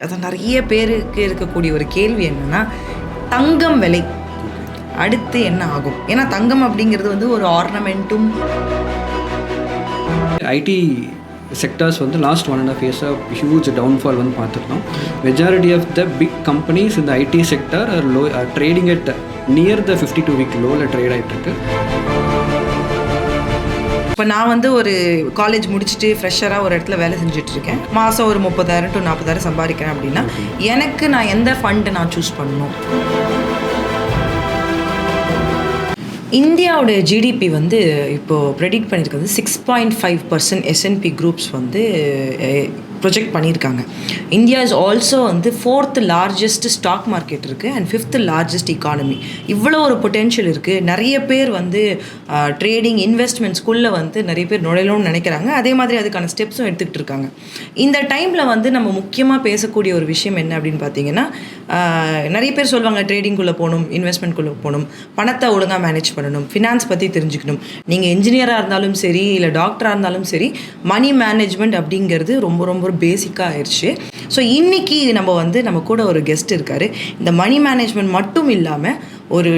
அதான் நிறைய பேருக்கு இருக்கக்கூடிய ஒரு கேள்வி என்னன்னா, தங்கம் விலை அடுத்து என்ன ஆகும்? ஏன்னா தங்கம் அப்படிங்கிறது வந்து ஒரு ஆர்னமெண்ட்டும். ஐடி செக்டர்ஸ் வந்து லாஸ்ட் 1.5 இயர்ஸாக ஹியூஜ் டவுன்ஃபால் வந்து பார்த்துருக்கோம். Majority of the big companies இந்த IT sector are trading at near the 52-week லோவில் ட்ரேட் ஆகிட்டுருக்கு. இப்போ நான் வந்து ஒரு காலேஜ் முடிச்சுட்டு ஃப்ரெஷராக ஒரு இடத்துல வேலை செஞ்சுட்ருக்கேன். மாதம் ஒரு 30,000 to 40,000 சம்பாதிக்கிறேன் அப்படின்னா எனக்கு நான் எந்த ஃபண்டை நான் சூஸ் பண்ணணும்? இந்தியாவோட ஜிடிபி வந்து இப்போது ப்ரெடிக்ட் பண்ணியிருக்கிறது 6.5% S&P குரூப்ஸ் வந்து ப்ரொஜெக்ட் பண்ணியிருக்காங்க. இந்தியா இஸ் ஆல்சோ வந்து 4th largest ஸ்டாக் மார்க்கெட் இருக்குது அண்ட் 5th largest economy. இவ்வளோ ஒரு பொட்டென்ஷியல் இருக்குது. நிறைய பேர் வந்து ட்ரேடிங் இன்வெஸ்ட்மெண்ட்ஸ்குள்ளே வந்து நிறைய பேர் நுழையணும்னு நினைக்கிறாங்க. அதே மாதிரி அதுக்கான ஸ்டெப்ஸும் எடுத்துக்கிட்டு இருக்காங்க. இந்த டைமில் வந்து நம்ம முக்கியமாக பேசக்கூடிய ஒரு விஷயம் என்ன அப்படின்னு பார்த்தீங்கன்னா, நிறைய பேர் சொல்லுவாங்க ட்ரேடிங்குள்ளே போகணும், இன்வெஸ்ட்மெண்ட்குள்ளே போகணும், பணத்தை ஒழுங்காக மேனேஜ் பண்ணணும், ஃபினான்ஸ் பற்றி தெரிஞ்சுக்கணும். நீங்கள் இன்ஜினியராக இருந்தாலும் சரி, இல்லை டாக்டராக இருந்தாலும் சரி, மணி மேனேஜ்மெண்ட் அப்படிங்கிறது ரொம்ப ரொம்ப ஒரு பேசிக்காக ஆயிடுச்சு. ஸோ இன்றைக்கி நம்ம கூட ஒரு கெஸ்ட் இருக்கார். இந்த மணி மேனேஜ்மெண்ட் மட்டும் இல்லாமல் ஒரு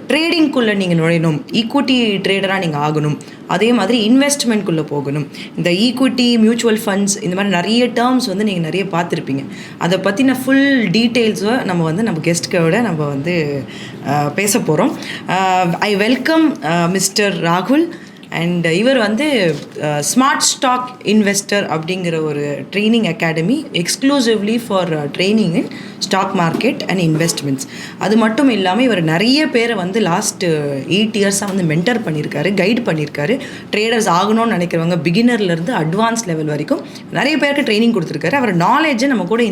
ட்ரேடிங்குள்ளே நீங்கள் நுழையணும், ஈக்விட்டி ட்ரேடராக நீங்கள் ஆகணும், அதே மாதிரி இன்வெஸ்ட்மெண்ட்குள்ளே போகணும். இந்த ஈக்விட்டி, மியூச்சுவல் ஃபண்ட்ஸ், இந்த மாதிரி நிறைய டேர்ம்ஸ் வந்து நீங்கள் நிறைய பார்த்துருப்பீங்க. அதை பற்றின ஃபுல் டீட்டெயில்ஸை நம்ம கெஸ்ட்கோட பேச போகிறோம். ஐ வெல்கம் மிஸ்டர் ராகுல். அண்ட் இவர் வந்து ஸ்மார்ட் ஸ்டாக் இன்வெஸ்டர் அப்படிங்கிற ஒரு training academy exclusively for training in stock market and investments. அது மட்டும் இல்லாமல் இவர் நிறைய பேரை வந்து லாஸ்ட் 8 இயர்ஸாக வந்து மென்டர் பண்ணியிருக்காரு, கைட் பண்ணியிருக்காரு. ட்ரேடர்ஸ் ஆகணும்னு நினைக்கிறவங்க பிகினர்லேருந்து அட்வான்ஸ் லெவல் வரைக்கும் நிறைய பேருக்கு ட்ரைனிங் கொடுத்துருக்காரு. அவர் நாலேஜை நம்ம கூட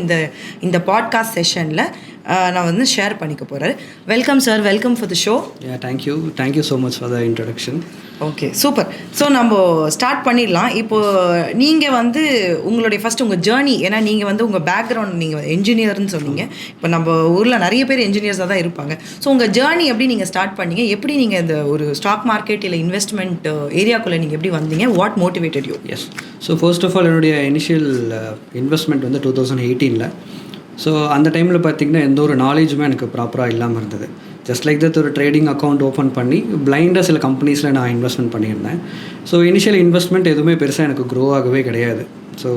இந்த பாட்காஸ்ட் செஷனில் நான் வந்து ஷேர் பண்ணிக்க போகிறேன். Welcome sir, welcome for the show. Thank you so much for the introduction. Okay, super. So நம்ம ஸ்டார்ட் பண்ணிடலாம். இப்போது நீங்கள் வந்து உங்களுடைய ஃபஸ்ட் உங்கள் ஜேர்னி, ஏன்னா நீங்கள் வந்து உங்கள் பேக்ரவுண்ட் நீங்கள் என்ஜினியர்னு சொன்னீங்க. இப்போ நம்ம ஊரில் நிறைய பேர் என்ஜினியர்ஸாக தான் இருப்பாங்க. ஸோ உங்கள் ஜேர்னி எப்படி நீங்கள் ஸ்டார்ட் பண்ணீங்க, எப்படி நீங்கள் இந்த ஒரு ஸ்டாக் மார்க்கெட் இல்லை இன்வெஸ்ட்மெண்ட் ஏரியாக்குள்ளே நீங்கள் எப்படி வந்தீங்க, what motivated you? Yes, so first of all என்னுடைய இனிஷியல் இன்வெஸ்ட்மெண்ட் வந்து 2018. ஸோ அந்த டைமில் பார்த்திங்கன்னா எந்த ஒரு நாலேஜுமே எனக்கு ப்ராப்பராக இல்லாமல் இருந்தது. ஜஸ்ட் லைக் தட் ஒரு ட்ரேடிங் அக்கௌண்ட் ஓப்பன் பண்ணி பிளைண்டாக சில கம்பெனிஸில் நான் இன்வெஸ்ட்மெண்ட் பண்ணியிருந்தேன். ஸோ இனிஷியல் இன்வெஸ்ட்மெண்ட் எதுவுமே பெருசாக எனக்கு க்ரோ ஆகவே கிடையாது. ஸோ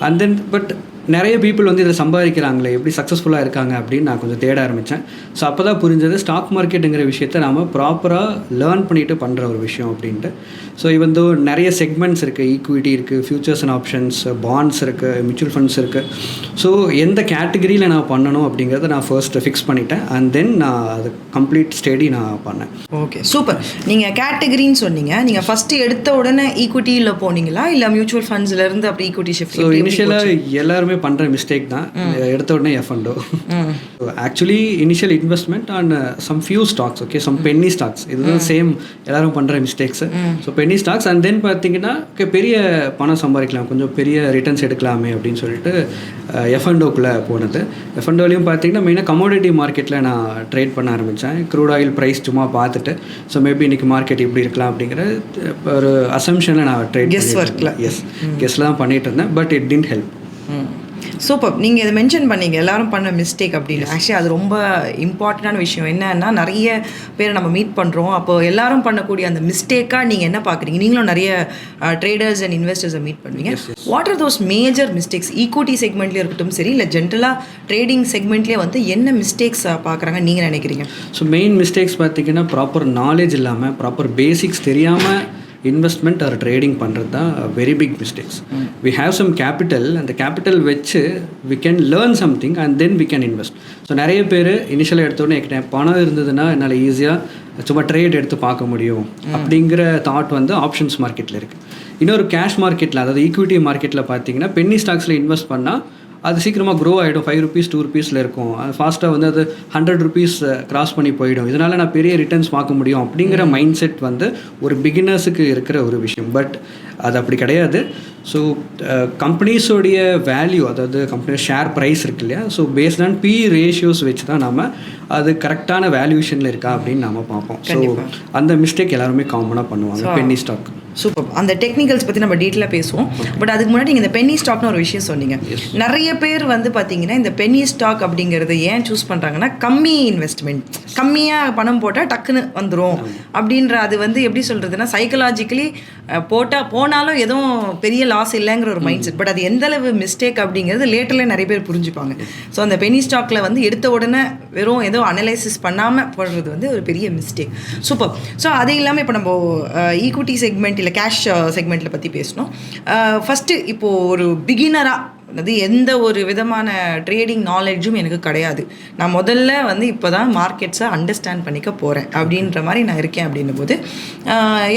அண்ட் தென் பட் நிறைய பீப்புள் வந்து இதில் சம்பாதிக்கிறாங்களே, எப்படி சக்ஸஸ்ஃபுல்லாக இருக்காங்க அப்படின்னு நான் கொஞ்சம் தேட ஆரம்பித்தேன். ஸோ அப்போ தான் புரிஞ்சது ஸ்டாக் மார்க்கெட்டுங்கிற விஷயத்தை நாம் ப்ராப்பராக லேர்ன் பண்ணிவிட்டு பண்ணுற ஒரு விஷயம் அப்படின்ட்டு. ஸோ இவன் நிறைய செக்மெண்ட்ஸ் இருக்குது, ஈக்விட்டி இருக்குது, ஃபியூச்சர்ஸ் அண்ட் ஆப்ஷன்ஸ், பாண்ட்ஸ் இருக்குது, மியூச்சுவல் ஃபண்ட்ஸ் இருக்குது. ஸோ எந்த கேட்டகரியில் நான் பண்ணணும் அப்படிங்கிறத நான் ஃபர்ஸ்ட்டு ஃபிக்ஸ் பண்ணிட்டேன். அண்ட் தென் நான் அது கம்ப்ளீட் ஸ்டடி நான் பண்ணேன். Okay, super. நீங்கள் கேட்டகரின்னு சொன்னீங்க. நீங்கள் ஃபஸ்ட்டு எடுத்த உடனே ஈக்விட்டியில் போனீங்களா, இல்லை மியூச்சுவல் ஃபண்ட்ஸ்லேருந்து அப்படி ஈக்விட்டி ஷிஃப்ட்? ஸோ இனிஷியலாக எல்லாருமே பண்ணுற மிஸ்டேக் தான், எடுத்த உடனே F&O. Actually initial investment on some few stocks, okay, some penny stocks. இதுதான் சேம் எல்லாரும் பண்ணுற mistakes. So penny stocks. And then பார்த்தீங்கன்னா பெரிய பணம் சம்பாதிக்கலாம், கொஞ்சம் பெரிய ரிட்டர்ன்ஸ் எடுக்கலாமே அப்படின்னு சொல்லிட்டு F&Oக்குள்ளே போனது. F&Oலையும் பார்த்தீங்கன்னா மெயினாக கமோடிட்டி மார்க்கெட்டில் நான் ட்ரேட் பண்ண ஆரம்பித்தேன். க்ரூட் ஆயில் ப்ரைஸ் சும்மா பார்த்துட்டு, ஸோ மேபி இன்றைக்கி மார்க்கெட் இப்படி இருக்கலாம் அப்படிங்கிற ஒரு அசம்ஷனில் நான் ட்ரேட் கெஸ்ஸில் தான் பண்ணிகிட்டு இருந்தேன். But it didn't help. Super. நீங்கள் இதை மென்ஷன் பண்ணீங்க எல்லாரும் பண்ண மிஸ்டேக் அப்படின்னு. ஆக்சுவலி அது ரொம்ப இம்பார்ட்டண்டான விஷயம். என்னன்னா, நிறைய பேரை நம்ம மீட் பண்ணுறோம். அப்போ எல்லாரும் பண்ணக்கூடிய அந்த மிஸ்டேக்காக நீங்கள் என்ன பார்க்குறீங்க? நீங்களும் நிறைய ட்ரேடர்ஸ் அண்ட் இன்வெஸ்டர்ஸை மீட் பண்ணுவீங்க. What are those major mistakes? Equity செக்மெண்ட்லேயே இருக்கட்டும் சரி, இல்லை ஜென்ரலாக ட்ரேடிங் செக்மெண்ட்லேயே வந்து என்ன மிஸ்டேக்ஸ் பார்க்குறாங்க நீங்கள் நினைக்கிறீங்க? ஸோ மெயின் மிஸ்டேக்ஸ் பார்த்தீங்கன்னா ப்ராப்பர் நாலேஜ் இல்லாமல், ப்ராப்பர் பேசிக்ஸ் தெரியாமல் இன்வெஸ்ட்மெண்ட் ஆர் ட்ரேடிங் பண்ணுறது தான் very big mistakes. We have some capital, அந்த கேபிட்டல் வச்சு we can learn something and then we can invest. So நிறைய பேர் இனிஷியலாக எடுத்தோடனே பணம் இருந்ததுன்னா என்னால் ஈஸியாக சும்மா ட்ரேட் எடுத்து பார்க்க முடியும் அப்படிங்கிற தாட் வந்து ஆப்ஷன்ஸ் மார்க்கெட்டில் இருக்குது. இன்னொரு கேஷ் மார்க்கெட்டில், அதாவது ஈக்விட்டி மார்க்கெட்டில் பார்த்தீங்கன்னா பென்னி ஸ்டாக்ஸில் இன்வெஸ்ட் பண்ணால் அது சீக்கிரமாக க்ரோ ஆகிடும். 5 rupees 2 rupees இருக்கும். அது ஃபாஸ்ட்டாக வந்து அது 100 rupees கிராஸ் பண்ணி போயிடும். இதனால் நான் பெரிய ரிட்டர்ன்ஸ் பார்க்க முடியும் அப்படிங்கிற மைண்ட் செட் வந்து ஒரு பிகினர்ஸுக்கு இருக்கிற ஒரு விஷயம். பட் அது அப்படி கிடையாது. ஸோ கம்பெனிஸோடைய வேல்யூ, அதாவது கம்பெனி ஷேர் ப்ரைஸ் இருக்கு இல்லையா, so based on P ratios வச்சு தான் நம்ம அது கரெக்டான வேல்யூஷனில் இருக்கா அப்படின்னு நம்ம பார்ப்போம். ஸோ அந்த மிஸ்டேக் எல்லாருமே காமனாக பண்ணுவாங்க பென்னி ஸ்டாக். சூப்பர். அந்த டெக்னிக்கல்ஸ் பற்றி நம்ம டீட்டெயிலாக பேசுவோம். பட் அதுக்கு முன்னாடி நீங்கள் இந்த பென்னி ஸ்டாக்னு ஒரு விஷயம் சொன்னீங்க. நிறைய பேர் வந்து பார்த்தீங்கன்னா இந்த பென்னி ஸ்டாக் அப்படிங்கிறது ஏன் சூஸ் பண்ணுறாங்கன்னா, கம்மி இன்வெஸ்ட்மெண்ட், கம்மியாக பணம் போட்டால் டக்குன்னு வந்துடும் அப்படின்ற, அது வந்து எப்படி சொல்கிறதுனா சைக்கலாஜிக்கலி போனாலும் எதுவும் பெரிய லாஸ் இல்லைங்கிற ஒரு மைண்ட் செட். பட் அது எந்தளவு மிஸ்டேக் அப்படிங்கிறது லேட்டரில் நிறைய பேர் புரிஞ்சுப்பாங்க. ஸோ அந்த பென்னி ஸ்டாக்கில் வந்து எடுத்த உடனே வெறும் ஏதோ அனலைசிஸ் பண்ணாமல் போடுறது வந்து ஒரு பெரிய மிஸ்டேக். சூப்பர். ஸோ அது இல்லாமல் இப்போ நம்ம ஈக்விட்டி செக்மெண்ட் இல்லை கேஷ் செக்மெண்ட்டில் பற்றி பேசணும். ஃபஸ்ட்டு இப்போது ஒரு பிகினராக, அது எந்த ஒரு விதமான ட்ரேடிங் நாலேஜும் எனக்கு கிடையாது, நான் முதல்ல வந்து இப்போ தான் மார்க்கெட்ஸை அண்டர்ஸ்டாண்ட் பண்ணிக்க போகிறேன் அப்படின்ற மாதிரி நான் இருக்கேன் அப்படின்னும் போது,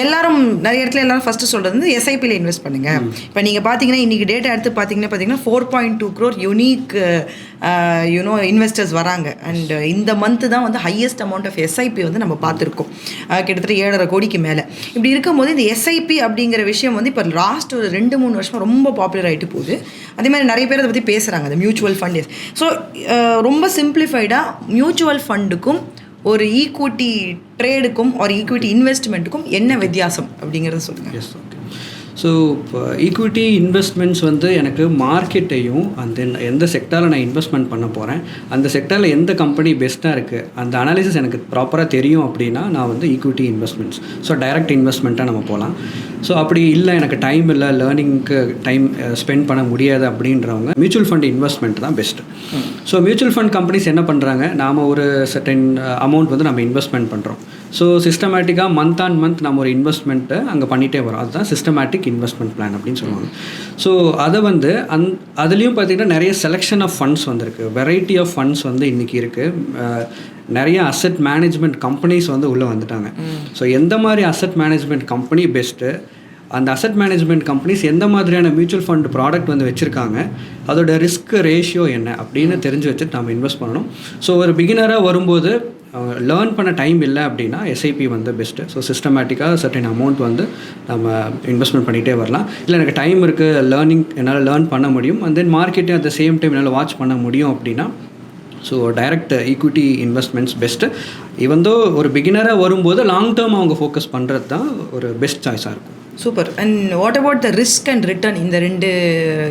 எல்லாரும் நிறைய இடத்துல எல்லாரும் ஃபஸ்ட்டு சொல்கிறது வந்து எஸ்ஐபியில் இன்வெஸ்ட் பண்ணுங்கள். இப்போ நீங்கள் பார்த்தீங்கன்னா இன்றைக்கி டேட்டா எடுத்து பார்த்தீங்கன்னா 4.2 crore யூனிக் இன்வெஸ்டர்ஸ் வராங்க. அண்ட் இந்த மந்த்து தான் வந்து ஹையஸ்ட் அமௌண்ட் ஆஃப் எஸ்ஐபி வந்து நம்ம பார்த்துருக்கோம், கிட்டத்தட்ட 7.5 கோடிக்கு மேலே. இப்படி இருக்கும்போது இந்த எஸ்ஐபி அப்படிங்கிற விஷயம் வந்து இப்போ லாஸ்ட் ஒரு 2-3 வருஷமாக ரொம்ப பாப்புலர் ஆகிட்டு போகுது. அதே மாதிரி நிறைய பேர் அதை பற்றி பேசுகிறாங்க, அந்த மியூச்சுவல் ஃபண்ட். ஸோ ரொம்ப சிம்பிளிஃபைடாக மியூச்சுவல் ஃபண்டுக்கும் ஒரு ஈக்விட்டி ட்ரேடுக்கும் ஒரு ஈக்விட்டி இன்வெஸ்ட்மெண்ட்டுக்கும் என்ன வித்தியாசம் அப்படிங்கிறத சொல்லுங்கள். Yes, okay. ஸோ இப்போ ஈக்விட்டி இன்வெஸ்ட்மெண்ட்ஸ் வந்து எனக்கு மார்க்கெட்டையும் அந்த எந்த செக்டாரில் நான் இன்வெஸ்ட்மெண்ட் பண்ண போகிறேன், அந்த செக்டாரில் எந்த கம்பெனி பெஸ்ட்டாக இருக்குது, அந்த அனாலிசிஸ் எனக்கு ப்ராப்பராக தெரியும் அப்படின்னா நான் வந்து ஈக்விட்டி இன்வெஸ்ட்மெண்ட்ஸ், ஸோ டைரக்ட் இன்வெஸ்ட்மெண்ட்டாக நம்ம போகலாம். ஸோ அப்படி இல்லை, எனக்கு டைம் இல்லை, லேர்னிங்க்கு டைம் ஸ்பெண்ட் பண்ண முடியாது அப்படின்றவங்க மியூச்சுவல் ஃபண்ட் இன்வெஸ்ட்மெண்ட் தான் best. So mutual fund companies என்ன பண்ணுறாங்க, நாம் ஒரு சர்டன் அமௌண்ட் வந்து நம்ம இன்வெஸ்ட்மெண்ட் பண்ணுறோம். ஸோ சிஸ்டமேட்டிக்காக மந்த் ஆன் மந்த் நம்ம ஒரு இன்வெஸ்ட்மெண்ட்டை அங்கே பண்ணிகிட்டே வரோம். அதுதான் சிஸ்டமேட்டிக் இன்வெஸ்ட்மெண்ட் பிளான் அப்படின்னு சொல்லுவாங்க. ஸோ அதை வந்து அதுலேயும் பார்த்திங்கன்னா நிறைய செலெக்ஷன் ஆஃப் ஃபண்ட்ஸ் வந்துருக்கு, வெரைட்டி ஆஃப் ஃபண்ட்ஸ் வந்து இன்றைக்கி இருக்குது. நிறைய அசெட் மேனேஜ்மெண்ட் கம்பெனிஸ் வந்து உள்ளே வந்துட்டாங்க. ஸோ எந்த மாதிரி அசெட் மேனேஜ்மெண்ட் கம்பெனி பெஸ்ட்டு, அந்த அசெட் மேனேஜ்மெண்ட் கம்பெனிஸ் எந்த மாதிரியான மியூச்சுவல் ஃபண்ட் ப்ராடக்ட் வந்து வச்சுருக்காங்க, அதோட ரிஸ்க் ரேஷியோ என்ன அப்படின்னு தெரிஞ்சு வச்சுட்டு நம்ம இன்வெஸ்ட் பண்ணணும். ஸோ ஒரு பிகினராக வரும்போது லேர்ன் பண்ண டைம் இல்லை அப்படின்னா எஸ்ஐபி வந்து பெஸ்ட்டு. ஸோ சிஸ்டமேட்டிக்காக சர்டன் அமௌண்ட் வந்து நம்ம இன்வெஸ்ட்மெண்ட் பண்ணிகிட்டே வரலாம். இல்லை எனக்கு டைம் இருக்குது, என்னால் லேர்ன் பண்ண முடியும், அண்ட் தென் மார்க்கெட்டை அட் த சேம் டைம் என்னால் வாட்ச் பண்ண முடியும் அப்படின்னா so direct equity investments best. இவந்தோ ஒரு பிகினராக வரும்போது லாங் டேர்ம் அவங்க ஃபோக்கஸ் பண்ணுறது தான் ஒரு பெஸ்ட் சாய்ஸாக இருக்கும். Super. And what about the risk and return? இந்த ரெண்டு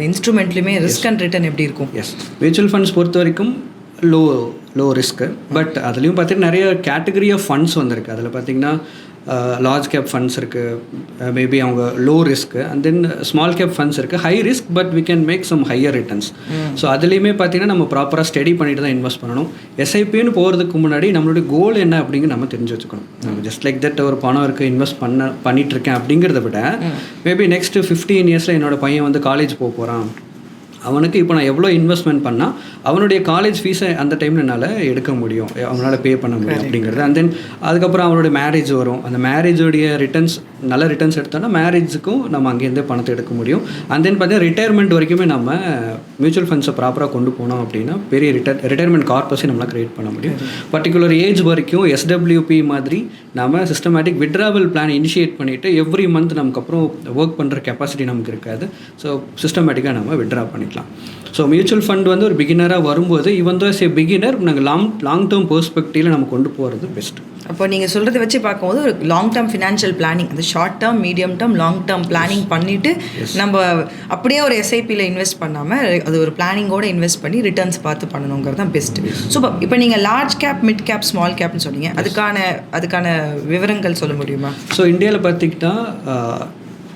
இன்ஸ்ட்ருமெண்ட்லையுமே ரிஸ்க் அண்ட் ரிட்டர்ன் எப்படி இருக்கும்? எஸ், மியூச்சுவல் ஃபண்ட்ஸ் பொறுத்த வரைக்கும் லோ ரிஸ்க்கு. பட் அதுலேயும் பார்த்தீங்கன்னா நிறைய கேட்டகரி ஆஃப் ஃபண்ட்ஸ் வந்திருக்கு. அதில் பார்த்திங்கன்னா லார்ஜ் கேப் ஃபண்ட்ஸ் இருக்குது, மேபி அவங்க low risk, and then small cap funds இருக்குது, high risk but we can make some higher returns. So அதுலேயுமே பார்த்தீங்கன்னா நம்ம ப்ராப்பராக ஸ்டடி பண்ணிட்டு தான் இன்வெஸ்ட் பண்ணணும். எஸ்ஐபின்னு போகிறதுக்கு முன்னாடி நம்மளுடைய கோல் என்ன அப்படிங்கிற நம்ம தெரிஞ்சு வச்சுக்கணும். நம்ம ஜஸ்ட் லைக் தட் ஒரு பணம் இருக்குது இன்வெஸ்ட் பண்ணிகிட்ருக்கேன் அப்படிங்கிறத விட மேபி நெக்ஸ்ட்டு 15 இயர்ஸில் என்னோடய பையன் வந்து காலேஜ் போகிறான், அவனுக்கு இப்போ நான் எவ்வளோ இன்வெஸ்ட்மெண்ட் பண்ணால் அவனுடைய காலேஜ் ஃபீஸை அந்த டைமில் என்னால் எடுக்க முடியும், அவனால் பே பண்ண முடியும் அப்படிங்கிறது. அண்ட் தென் அதுக்கப்புறம் அவனுடைய மேரேஜ் வரும், அந்த மேரேஜோடைய ரிட்டர்ன்ஸ் நல்ல ரிட்டர்ன்ஸ் எடுத்தோன்னா மேரேஜுக்கும் நம்ம அங்கேருந்தே பணத்தை எடுக்க முடியும். அண்ட் தென் பார்த்தீங்கன்னா ரிட்டையர்மெண்ட் வரைக்குமே நம்ம மியூச்சுவல் ஃபண்ட்ஸை ப்ராப்பராக கொண்டு போனோம் அப்படின்னா பெரிய ரிட்டையர்மெண்ட் கார்பஸை நம்மளால் க்ரியேட் பண்ண முடியும். பர்டிகுலர் ஏஜ் வரைக்கும் எஸ்டபிள்யூபி மாதிரி நம்ம சிஸ்டமேட்டிக் விட்ராவல் பிளான் இனிஷியேட் பண்ணிவிட்டு எவ்ரி மந்த் நமக்கு அப்புறம் ஒர்க் பண்ணுற கெப்பாசிட்டி நமக்கு இருக்காது. ஸோ சிஸ்டமேட்டிக்காக நம்ம விட்ரா பண்ணிக்கலாம். ஸோ மியூச்சுவல் ஃபண்ட் வந்து ஒரு பிகினராக வரும்போது இவன் தான் பிகினர் நாங்கள் லாங் டேர்ம் பெர்ஸ்பெக்டிவில் நம்ம கொண்டு போகிறது பெஸ்ட்டு. அப்போ நீங்கள் சொல்கிறத வச்சு பார்க்கும்போது ஒரு லாங் டேர்ம் ஃபினான்ஷியல் பிளானிங், அந்த short term, medium term, long term planning பண்ணிவிட்டு நம்ம அப்படியே ஒரு எஸ்ஐபியில் இன்வெஸ்ட் பண்ணாமல் அது ஒரு பிளானிங்கோடு இன்வெஸ்ட் பண்ணி ரிட்டர்ன்ஸ் பார்த்து பண்ணணுங்கிறது தான் பெஸ்ட்டு. சூப்பர். இப்போ நீங்கள் large cap, mid cap, small கேப்னு சொன்னீங்க, அதுக்கான விவரங்கள் சொல்ல முடியுமா? ஸோ இந்தியாவில் பார்த்திங்கன்னா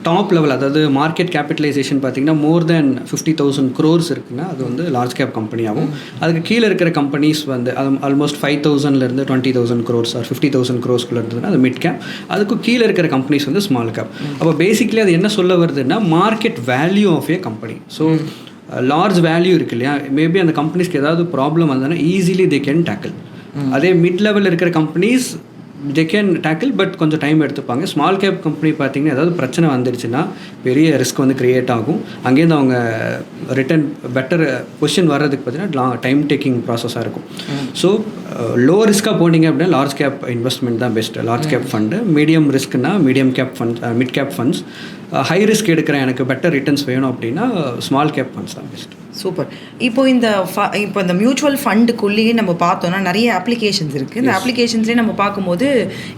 டாப் லெவல், அதாவது மார்க்கெட் கேபிட்டலைசேஷன் பார்த்திங்கன்னா மோர் தேன் 50,000 crores இருக்குன்னா அது வந்து லார்ஜ் கேப் கம்பெனியாகும். அதுக்கு கீழே இருக்கிற கம்பெனிஸ் வந்து அது ஆல்மோஸ்ட் 5,000 20,000 crores ஆர் 50,000 crores இருந்ததுன்னா அது மிட் கேப். அதுக்கு கீழே இருக்கிற கம்பெனிஸ் வந்து ஸ்மால் கேப். அப்போ பேசிக்லி அது என்ன சொல்ல வருதுன்னா market value of a company. So large value இருக்கு இல்லையா, மேபி அந்த கம்பெனிஸ்க்கு ஏதாவது ப்ராப்ளம் வந்ததுன்னா ஈஸிலி தே கேன் டேக்கிள். அதே மிட் லெவல் இருக்கிற companies they can tackle but கொஞ்சம் டைம் எடுத்துப்பாங்க. ஸ்மால் கேப் கம்பெனி பார்த்திங்கன்னா ஏதாவது பிரச்சனை வந்துடுச்சுன்னா பெரிய ரிஸ்க் வந்து க்ரியேட் ஆகும். அங்கேருந்து அவங்க ரிட்டர்ன் பெட்டர் பொசிஷன் வர்றதுக்கு பார்த்திங்கன்னா டைம் டேக்கிங் ப்ராசஸாக இருக்கும். ஸோ லோ ரிஸ்க்காக போனீங்க அப்படின்னா லார்ஜ் கேப் இன்வெஸ்ட்மெண்ட் தான் best, large cap fund. Medium ரிஸ்க்னா medium cap funds, mid cap funds. High risk எடுக்கிறேன் எனக்கு பெட்டர் ரிட்டர்ன்ஸ் வேணும் அப்படின்னா ஸ்மால் கேப் ஃபண்ட்ஸ் தான் பெஸ்ட். சூப்பர். இப்போ இந்த மியூச்சுவல் ஃபண்டுக்குள்ளேயே நம்ம பார்த்தோம்னா நிறைய அப்ளிகேஷன்ஸ் இருக்குது. இந்த அப்ளிகேஷன்ஸ்லேயே நம்ம பார்க்கும்போது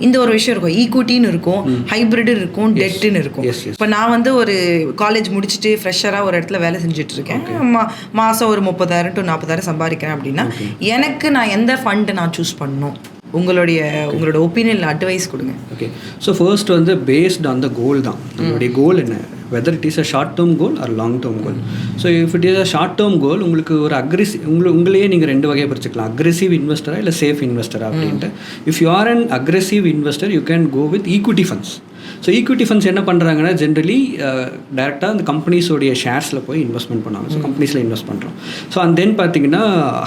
இந்த ஒரு விஷயம் இருக்கும், ஈக்விட்டின்னு இருக்கும், ஹைப்ரிடு இருக்கும், டெட்டுன்னு இருக்கும். இப்போ நான் வந்து ஒரு காலேஜ் முடிச்சுட்டு ஃப்ரெஷராக ஒரு இடத்துல வேலை செஞ்சுட்டு இருக்கேன். மாதம் ஒரு 30,000 to 40,000 சம்பாதிக்கிறேன் அப்படின்னா எனக்கு நான் எந்த ஃபண்டு நான் சூஸ் பண்ணணும்? உங்களோட ஒப்பீனியன் அட்வைஸ் கொடுங்க. ஓகே, ஸோ ஃபர்ஸ்ட் வந்து பேஸ்ட் ஆன் த கோல் தான். நம்மளுடைய கோல் என்ன, whether it is a short term goal or long term goal. So if it is a short term goal, உங்களுக்கு ஒரு உங்களையே நீங்கள் 2 வகையாக பிரிச்சுக்கலாம், அக்ரெசிவ் இன்வெஸ்டரா இல்லை சேஃப் இன்வெஸ்டரா அப்படின்ட்டு. If you are an aggressive investor you can go with equity funds. So equity funds என்ன பண்ணுறாங்கன்னா ஜென்ரலி டேரெக்டாக அந்த கம்பெனிஸோடைய ஷேர்ஸில் போய் இன்வெஸ்ட்மெண்ட் பண்ணுவாங்க. ஸோ கம்பெனிஸில் இன்வெஸ்ட் பண்ணுறோம். ஸோ அண்ட் தென் பார்த்தீங்கன்னா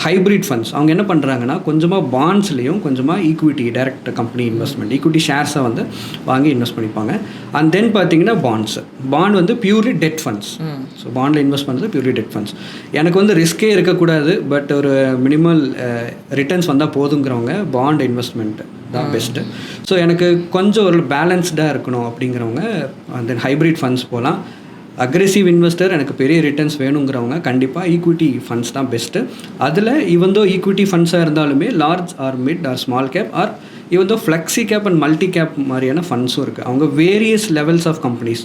ஹைப்ரிட் ஃபண்ட்ஸ் அவங்க என்ன பண்ணுறாங்கன்னா கொஞ்சமாக பாண்ட்ஸ்லேயும் கொஞ்சமாக equity direct company investment equity ஷேர்ஸை வந்து வாங்கி இன்வெஸ்ட் பண்ணிப்பாங்க. அண்ட் தென் பார்த்தீங்கன்னா பாண்ட் வந்து பியூர்லி டெட் ஃபண்ட்ஸ். ஸோ பாண்டில் இன்வெஸ்ட் பண்ணுறது பியூர்லி டெட் ஃபண்ட்ஸ். எனக்கு வந்து ரிஸ்க்கே இருக்கக்கூடாது, பட் ஒரு மினிமல் ரிட்டர்ன்ஸ் வந்தால் போதுங்கிறவங்க பாண்ட் இன்வெஸ்ட்மெண்ட் தான் பெஸ்ட்டு. ஸோ எனக்கு கொஞ்சம் ஒரு பேலன்ஸ்டாக இருக்கணும் அப்படிங்கிறவங்க தென் ஹைப்ரிட் ஃபண்ட்ஸ் போகலாம். அக்ரெசிவ் இன்வெஸ்டர் எனக்கு பெரிய ரிட்டர்ன்ஸ் வேணுங்கிறவங்க கண்டிப்பாக ஈக்விட்டி ஃபண்ட்ஸ் தான் பெஸ்ட்டு. அதில் ஈவன் தோ ஈக்விட்டி ஃபண்ட்ஸாக இருந்தாலுமே large or mid or small cap or even though flexi cap and multi cap மாதிரியான ஃபண்ட்ஸும் இருக்குது. அவங்க வேரியஸ் லெவல்ஸ் ஆஃப் கம்பெனிஸ்,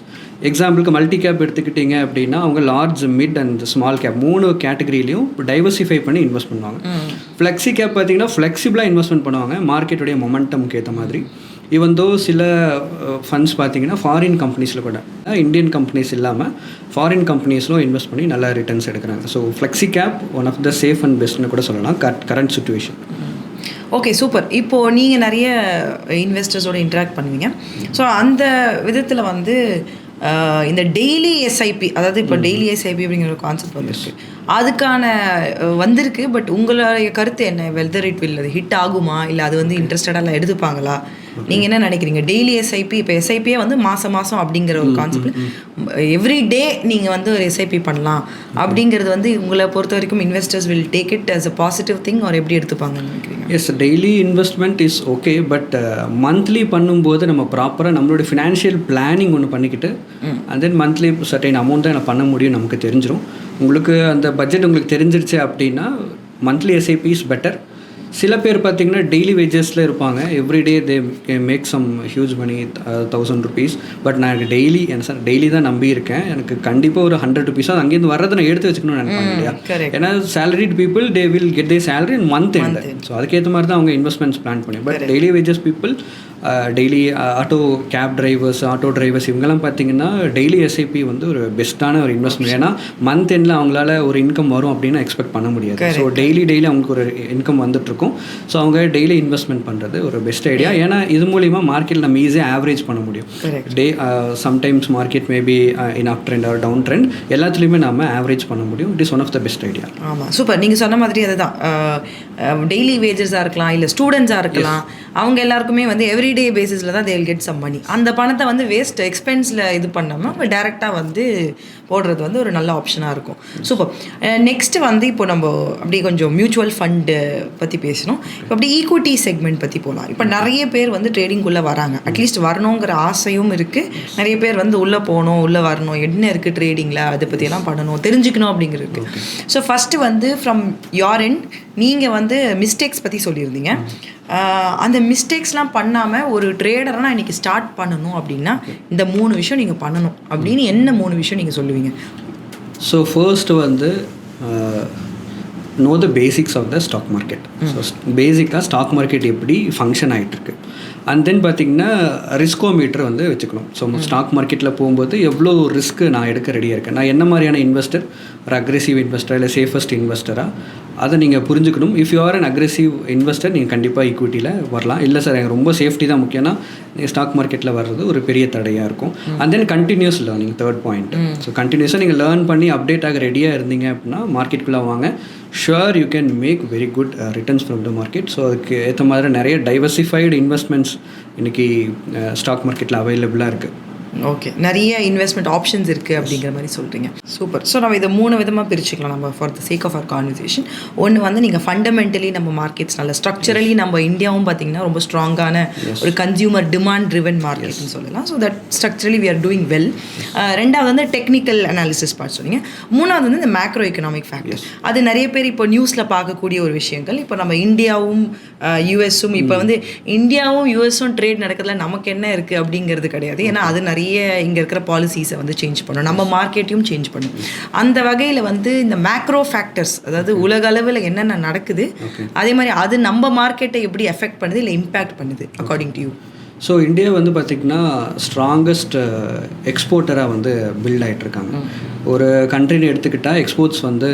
எக்ஸாம்பிளுக்கு மல்டி கேப் எடுத்துக்கிட்டிங்க அப்படின்னா அவங்க large mid and small cap 3 கேட்டகரியிலையும் டைவர்சிஃபை பண்ணி இன்வெஸ்ட் பண்ணுவாங்க. ஃப்ளெக்ஸி கேப் பார்த்தீங்கன்னா ஃப்ளெக்சிபிளாக இன்வெஸ்ட்மெண்ட் பண்ணுவாங்க மார்க்கெட்டுடைய மொமெண்டம்க்கு ஏற்ற மாதிரி. ஈவன் தோ சில ஃபண்ட்ஸ் பார்த்தீங்கன்னா ஃபாரின் கம்பெனிஸில் கூட, இந்தியன் கம்பெனிஸ் இல்லாமல் ஃபாரின் கம்பெனிஸ்லும் இன்வெஸ்ட் பண்ணி நல்லா ரிட்டர்ன்ஸ் எடுக்கிறாங்க. So flexi cap one of the safe and பெஸ்ட்னு கூட சொல்லலாம் கரண்ட் சுச்சுவேஷன். Okay, super. இப்போது நீங்கள் நிறைய இன்வெஸ்டர்ஸோடு இன்ட்ராக்ட் பண்ணுவீங்க. ஸோ அந்த விதத்தில் வந்து இந்த டெய்லி எஸ்ஐபி, அதாவது இப்போ டெய்லி எஸ்ஐபி அப்படிங்கிற ஒரு கான்செப்ட் வந்துருக்கு, அதுக்கான வந்திருக்கு. பட் உங்களுடைய கருத்து என்ன? வெதர் இட் வில் அது ஹிட் ஆகுமா, இல்லை அது வந்து இன்ட்ரெஸ்டடாக எடுத்துப்பாங்களா? நீங்கள் என்ன நினைக்கிறீங்க? டெய்லி எஸ்ஐபி, இப்போ எஸ்ஐபியே வந்து மாதம் அப்படிங்கிற ஒரு கான்செப்ட், எவ்ரி டே நீங்கள் வந்து ஒரு எஸ்ஐபி பண்ணலாம் அப்படிங்கிறது வந்து உங்களை பொறுத்த வரைக்கும் investors will take it as a positive thing or எப்படி எடுத்துப்பாங்கன்னு நினைக்கிறீங்க? Yes, daily investment is okay, but monthly பண்ணும்போது நம்ம ப்ராப்பராக நம்மளோட ஃபினான்ஷியல் பிளானிங் ஒன்று பண்ணிக்கிட்டு and then monthly certain amount தான் எனக்கு பண்ண முடியும் நமக்கு தெரிஞ்சிடும். உங்களுக்கு அந்த பட்ஜெட் உங்களுக்கு தெரிஞ்சிருச்சு அப்படின்னா மந்த்லி எஸ்ஐபி இஸ் பெட்டர். சில பேர் பார்த்திங்கன்னா டெய்லி வேஜஸில் இருப்பாங்க, everyday they make some huge money 1000 rupees. But நான் எனக்கு டெய்லி தான் நம்பியிருக்கேன், எனக்கு கண்டிப்பாக ஒரு 100 rupees அங்கேருந்து வர்றதை நான் எடுத்து வச்சுக்கணும்னு நினைப்பாங்க இல்லையா? ஏன்னா salaried people they will get they salary in month end. So அதுக்கேற்ற மாதிரி தான் அவங்க இன்வெஸ்ட்மெண்ட்ஸ் பிளான் பண்ணி. But daily wages people, daily cab drivers, auto drivers, இவங்கெல்லாம் பார்த்தீங்கன்னா டெய்லி எஸ்ஐபி வந்து ஒரு பெஸ்ட்டான ஒரு இன்வெஸ்ட்மெண்ட். ஏன்னா மந்த் எண்டில் அவங்களால ஒரு இன்கம் வரும் அப்படின்னு எக்ஸ்பெக்ட் பண்ண முடியாது. ஸோ டெய்லி அவங்களுக்கு ஒரு இன்கம் வந்துட்டுருக்கும். ஸோ அவங்க டெய்லி இன்வெஸ்ட்மெண்ட் பண்ணுறது ஒரு பெஸ்ட் ஐடியா. ஏன்னா இது மூலிமா மார்க்கெட்டில் நம்ம ஈஸியாக ஆவரேஜ் பண்ண முடியும். Sometimes market maybe in up trend or down trend, எல்லாத்துலேயுமே நம்ம ஆவரேஜ் பண்ண முடியும். It is one of the best idea. ஆமாம், சூப்பர். நீங்கள் சொன்ன மாதிரி அதுதான், டெய்லி வேஜஸாக இருக்கலாம், இல்லை ஸ்டூடெண்ட்ஸாக இருக்கலாம், அவங்க எல்லாருக்குமே வந்து எவ்ரிடே பேசிஸில் தான் தேல் கெட் சம் மணி. அந்த பணத்தை வந்து வேஸ்ட் எக்ஸ்பென்ஸில் இது பண்ணாமல் அவங்க டேரெக்டாக வந்து போடுறது வந்து ஒரு நல்ல ஆப்ஷனாக இருக்கும். சூப்பர். நெக்ஸ்ட்டு வந்து இப்போ நம்ம அப்படியே கொஞ்சம் மியூச்சுவல் ஃபண்டு பற்றி பேசணும். இப்போ அப்படி ஈக்விட்டி செக்மெண்ட் பற்றி போகலாம். இப்போ நிறைய பேர் வந்து ட்ரேடிங்குள்ளே வராங்க, அட்லீஸ்ட் வரணுங்கிற ஆசையும் இருக்குது. நிறைய பேர் வந்து உள்ளே போகணும், உள்ளே வரணும், என்ன இருக்குது ட்ரேடிங்கில், அதை பற்றியெல்லாம் பண்ணணும், தெரிஞ்சுக்கணும் அப்படிங்கிறது. ஸோ ஃபஸ்ட்டு வந்து ஃப்ரம் யோர் எண்ட் நீங்கள் வந்து மிஸ்டேக்ஸ் பற்றி சொல்லியிருந்தீங்க. அந்த மிஸ்டேக்ஸ்லாம் பண்ணாமல் ஒரு ட்ரேடராக நான் இன்றைக்கி ஸ்டார்ட் பண்ணணும் அப்படின்னா இந்த 3 விஷயம் நீங்கள் பண்ணணும் அப்படின்னு என்ன 3 விஷயம் நீங்கள் சொல்லுவீங்க? ஸோ ஃபர்ஸ்ட் வந்து know the basics of the stock market. So பேசிக்காக ஸ்டாக் மார்க்கெட் எப்படி ஃபங்க்ஷன் ஆகிட்டுருக்கு. அண்ட் தென் பார்த்திங்கன்னா ரிஸ்கோமீட்டர் வந்து வச்சுக்கணும். ஸோ ஸ்டாக் மார்க்கெட்டில் போகும்போது எவ்வளோ ரிஸ்க்கு நான் எடுக்க ரெடியாக இருக்கேன், நான் என்ன மாதிரியான இன்வெஸ்டர், ஒரு அக்ரெசிவ் இன்வெஸ்டராக இல்லை சேஃபஸ்ட் இன்வெஸ்டராக, அதை நீங்கள் புரிஞ்சுக்கணும். If you are an aggressive investor நீங்கள் கண்டிப்பாக ஈக்விட்டியில் வரலாம். இல்லை சார் எனக்கு ரொம்ப சேஃப்டி தான் முக்கியம்னா நீங்கள் ஸ்டாக் மார்க்கெட்டில் வர்றது ஒரு பெரிய தடையாக இருக்கும். And then continuous learning, third point. So கண்டினியூஸாக நீங்கள் லேர்ன் பண்ணி அப்டேட் ஆக ரெடியாக இருந்தீங்க அப்படின்னா மார்க்கெட்டுக்குள்ளே வாங்க. Sure you can make very good returns from the market. So அதுக்கு ஏற்ற மாதிரி நிறைய டைவர்சிஃபைடு இன்வெஸ்ட்மெண்ட்ஸ் இன்றைக்கி ஸ்டாக் மார்க்கெட்டில் அவைலபிளாக இருக்குது. ஓகே, நிறைய இன்வெஸ்ட்மெண்ட் ஆப்ஷன்ஸ் இருக்குது அப்படிங்கிற மாதிரி சொல்கிறீங்க. சூப்பர். ஸோ நம்ம இதை 3 விதமாக பிரிச்சுக்கலாம் நம்ம for the sake of our conversation. ஒன்று வந்து நீங்கள் ஃபண்டமெண்டலி நம்ம மார்க்கெட்ஸ் நல்ல ஸ்ட்ரக்சரலி நம்ம இந்தியாவும் பார்த்திங்கன்னா ரொம்ப ஸ்ட்ராங்கான ஒரு கன்சியூமர் டிமாண்ட் ட்ரிவன் மார்க்கெட்னு சொல்லலாம். So that structurally we are doing well. ரெண்டாவது வந்து டெக்னிக்கல் அனாலிசிஸ் பார்ட் சொன்னீங்க. மூணாவது வந்து இந்த மேக்ரோ எக்கனாமிக் ஃபேக்டர். அது நிறைய பேர் இப்போ நியூஸில் பார்க்கக்கூடிய ஒரு விஷயங்கள். இப்போ நம்ம இந்தியாவும் யூஎஸும் இப்போ வந்து இந்தியாவும் யூஎஸும் ட்ரேட் நடக்கிறதுல நமக்கு என்ன இருக்குது அப்படிங்கிறது கிடையாது. ஏன்னா அது நிறைய இங்கே இருக்கிற பாலிசிஸை வந்து சேஞ்ச் பண்ணும், நம்ம மார்க்கெட்டையும் சேஞ்ச் பண்ணும். அந்த வகையில் வந்து இந்த மேக்ரோ ஃபேக்டர்ஸ், அதாவது உலக அளவில் என்னென்ன நடக்குது, அதே மாதிரி அது நம்ம மார்க்கெட்டை எப்படி எஃபெக்ட் பண்ணுது இல்லை இம்பேக்ட் பண்ணுது according to you? So India வந்து பார்த்திங்கன்னா ஸ்ட்ராங்கஸ்ட் எக்ஸ்போர்ட்டராக வந்து பில்ட் ஆகிட்ருக்காங்க. ஒரு கண்ட்ரின்னு எடுத்துக்கிட்டால் எக்ஸ்போர்ட்ஸ் வந்து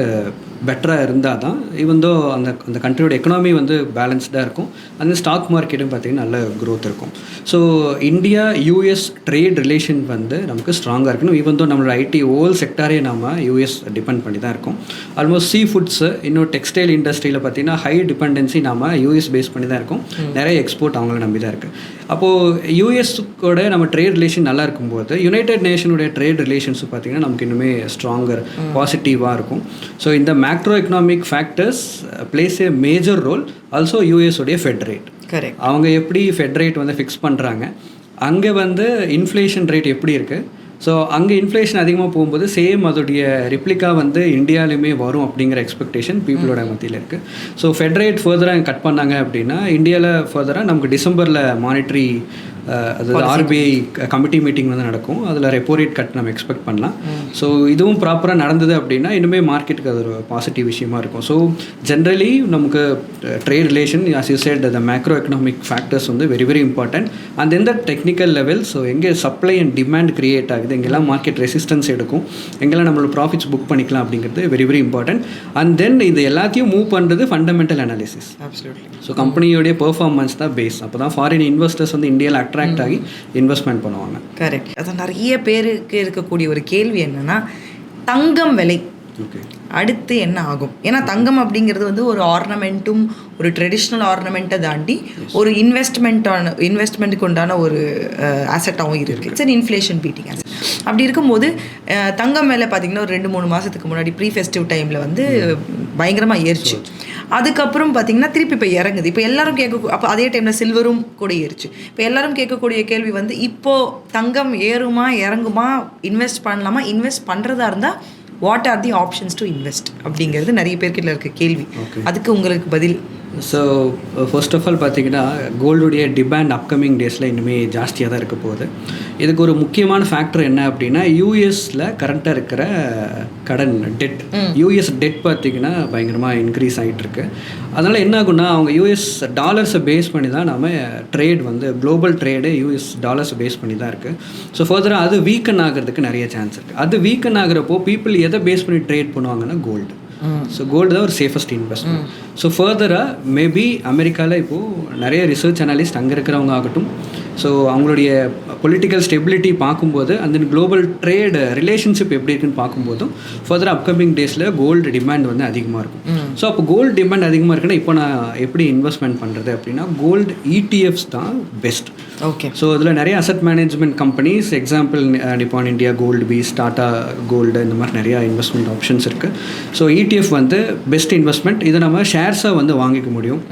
பெட்டராக இருந்தால் தான் ஈவந்தோ அந்த கண்ட்ரியோட எக்கனாமி வந்து பேலன்ஸ்டாக இருக்கும். அந்த ஸ்டாக் மார்க்கெட்டும் பார்த்திங்கன்னா நல்ல க்ரோத் இருக்கும். So India US trade relation வந்து நமக்கு ஸ்ட்ராங்காக இருக்கணும். ஈவந்தோ நம்மளோட ஐடி ஹோல் செக்டாரே நம்ம யூஎஸ் டிபெண்ட் பண்ணி தான் இருக்கும். ஆல்மோஸ்ட் சீ ஃபுட்ஸு, இன்னும் டெக்ஸ்டைல் இண்டஸ்ட்ரியில் பார்த்திங்கன்னா ஹை டிபெண்டன்சி நம்ம யூஎஸ் பேஸ் பண்ணி தான் இருக்கும். நிறைய எக்ஸ்போர்ட் அவங்கள நம்பி தான் இருக்குது. அப்போது யூஎஸ்கோட நம்ம ட்ரேட் ரிலேஷன் நல்லா இருக்கும்போது யுனைடெட் நேஷனுடைய ட்ரேட் ரிலேஷன்ஸ் பார்த்திங்கன்னா நமக்கு இன்னுமே ஸ்ட்ராங்கர் பாசிட்டிவாக இருக்கும். ஸோ இந்த macro economic factors plays a major role. Also யூஎஸோடைய ஃபெட் ரேட், கரெக்ட், அவங்க எப்படி ஃபெட் ரேட் வந்து ஃபிக்ஸ் பண்ணுறாங்க, அங்கே வந்து இன்ஃப்ளேஷன் ரேட் எப்படி இருக்குது. ஸோ அங்கே இன்ஃப்ளேஷன் அதிகமாக போகும்போது சேம் அதோடைய ரிப்ளிகா வந்து இந்தியாவிலுமே வரும் அப்படிங்கிற எக்ஸ்பெக்டேஷன் பீப்புளோட மத்தியில் இருக்குது. ஸோ ஃபெட் ரேட் ஃபர்தராக கட் பண்ணாங்க அப்படின்னா இந்தியாவில் ஃபர்தராக நமக்கு டிசம்பரில் மானிட்ரி அதாவது ஆர்பிஐ கமிட்டி மீட்டிங் வந்து நடக்கும். அதில் ரெப்போ ரேட் கட் நம்ம எக்ஸ்பெக்ட் பண்ணலாம். ஸோ இதுவும் ப்ராப்பராக நடந்தது அப்படின்னா இன்னுமே மார்க்கெட்டுக்கு அது ஒரு பாசிட்டிவ் விஷயமா இருக்கும். ஸோ ஜென்ரலி நமக்கு trade relation as you said the macro economic factors வந்து வெரி வெரி இம்பார்ட்டன்ட். அண்ட் எந்த டெக்னிக்கல் லெவல், ஸோ எங்கே சப்ளை அண்ட் டிமாண்ட் கிரியேட் ஆகுது, எங்கெல்லாம் மார்க்கெட் ரெசிஸ்டன்ஸ் எடுக்கும், எங்கெல்லாம் நம்மளோட ப்ராஃபிட்ஸ் புக் பண்ணிக்கலாம் அப்படிங்கிறது very very important. And then இது எல்லாத்தையும் மூவ் பண்ணுறது ஃபண்டமெண்டல் அனாலிசிஸ். ஸோ கம்பெனியோடைய பெர்ஃபார்மன்ஸ் தான் பேஸ். அப்போ தான் ஃபாரின் இன்வெஸ்டர்ஸ் வந்து இந்தியாவில் அட்ராக்ட் ஆகி இன்வெஸ்ட்மெண்ட் பண்ணுவாங்க. கரெக்ட். அது நிறைய பேருக்கு இருக்கக்கூடிய ஒரு கேள்வி என்னன்னா, தங்கம் விலை அடுத்து என்ன ஆகும்? ஏன்னா தங்கம் அப்படிங்கிறது வந்து ஒரு ஆர்னமெண்ட்டும், ஒரு ட்ரெடிஷ்னல் ஆர்னமெண்ட்டை தாண்டி ஒரு இன்வெஸ்ட்மெண்ட்டுக்கு உண்டான ஒரு ஆசெட்டாகவும் இருக்குது. It's an inflation beating asset. அப்படி இருக்கும்போது தங்கம் மேலே பார்த்திங்கன்னா ஒரு 2-3 மாதத்துக்கு முன்னாடி ப்ரீ ஃபெஸ்டிவ் டைமில் வந்து பயங்கரமாக ஏறிச்சு. அதுக்கப்புறம் பார்த்திங்கன்னா திருப்பி இப்போ இறங்குது. இப்போ எல்லாரும் அப்போ அதே டைமில் சில்வரும் கூட ஏறிச்சு. இப்போ எல்லாரும் கேட்கக்கூடிய கேள்வி வந்து, இப்போது தங்கம் ஏறுமா இறங்குமா, இன்வெஸ்ட் பண்ணலாமா, இன்வெஸ்ட் பண்ணுறதா இருந்தால் what are the options to invest அப்படிங்கிறது நிறைய பேர்கிட்ட இருக்க கேள்வி. அதுக்கு உங்களுக்கு பதில்? ஸோ ஃபர்ஸ்ட் ஆஃப் ஆல் பார்த்தீங்கன்னா கோல்டுடைய டிமாண்ட் அப்கமிங் டேஸில் இன்னுமே ஜாஸ்தியாக தான் இருக்க போகுது. இதுக்கு ஒரு முக்கியமான ஃபேக்டர் என்ன அப்படின்னா, யூஎஸில் கரண்ட்டாக இருக்கிற கடன் டெட், யூஎஸ் டெட் பார்த்திங்கன்னா பயங்கரமாக இன்க்ரீஸ் ஆகிட்டுருக்கு. அதனால் என்ன ஆகுன்னா, அவங்க யூஎஸ் டாலர்ஸை பேஸ் பண்ணி தான் நம்ம ட்ரேட் வந்து குளோபல் ட்ரேடு யூஎஸ் டாலர்ஸை பேஸ் பண்ணி தான் இருக்குது. ஸோ ஃபர்தராக அது வீக்கன் ஆகிறதுக்கு நிறைய சான்ஸ் இருக்குது. அது வீக்கன் ஆகிறப்போ பீப்புள் எதை பேஸ் பண்ணி ட்ரேட் பண்ணுவாங்கன்னா கோல்டு. ஸோ கோல்டு தான் ஒரு சேஃபஸ்ட் இன்வெஸ்ட்மெண்ட். ஸோ ஃபர்தராக மேபி அமெரிக்காவில் இப்போது நிறைய ரிசர்ச் அனாலிஸ்ட் அங்கே இருக்கிறவங்க ஆகட்டும், ஸோ அவங்களுடைய பொலிட்டிக்கல் ஸ்டெபிலிட்டி பார்க்கும்போது அந்த குளோபல் ட்ரேடு ரிலேஷன்ஷிப் எப்படி இருக்குன்னு பார்க்கும்போதும் ஃபர்தர் அப்கமிங் டேஸில் கோல்டு டிமாண்ட் வந்து அதிகமாக இருக்கும். ஸோ அப்போ கோல்டு டிமாண்ட் அதிகமாக இருக்குன்னா இப்போ நான் எப்படி இன்வெஸ்ட்மெண்ட் பண்ணுறது அப்படின்னா, கோல்டு இடிஎஃப்ஸ் தான் பெஸ்ட். ஓகே. ஸோ இதில் நிறைய asset management companies, example Nippon India gold bees, Tata gold, இந்த மாதிரி நிறையா இன்வெஸ்ட்மெண்ட் ஆப்ஷன்ஸ் இருக்குது. ஸோ இடிஎஃப் வந்து பெஸ்ட் இன்வெஸ்ட்மெண்ட். இதை நம்ம ஷேர்ஸாக வந்து வாங்கிக்க முடியும்,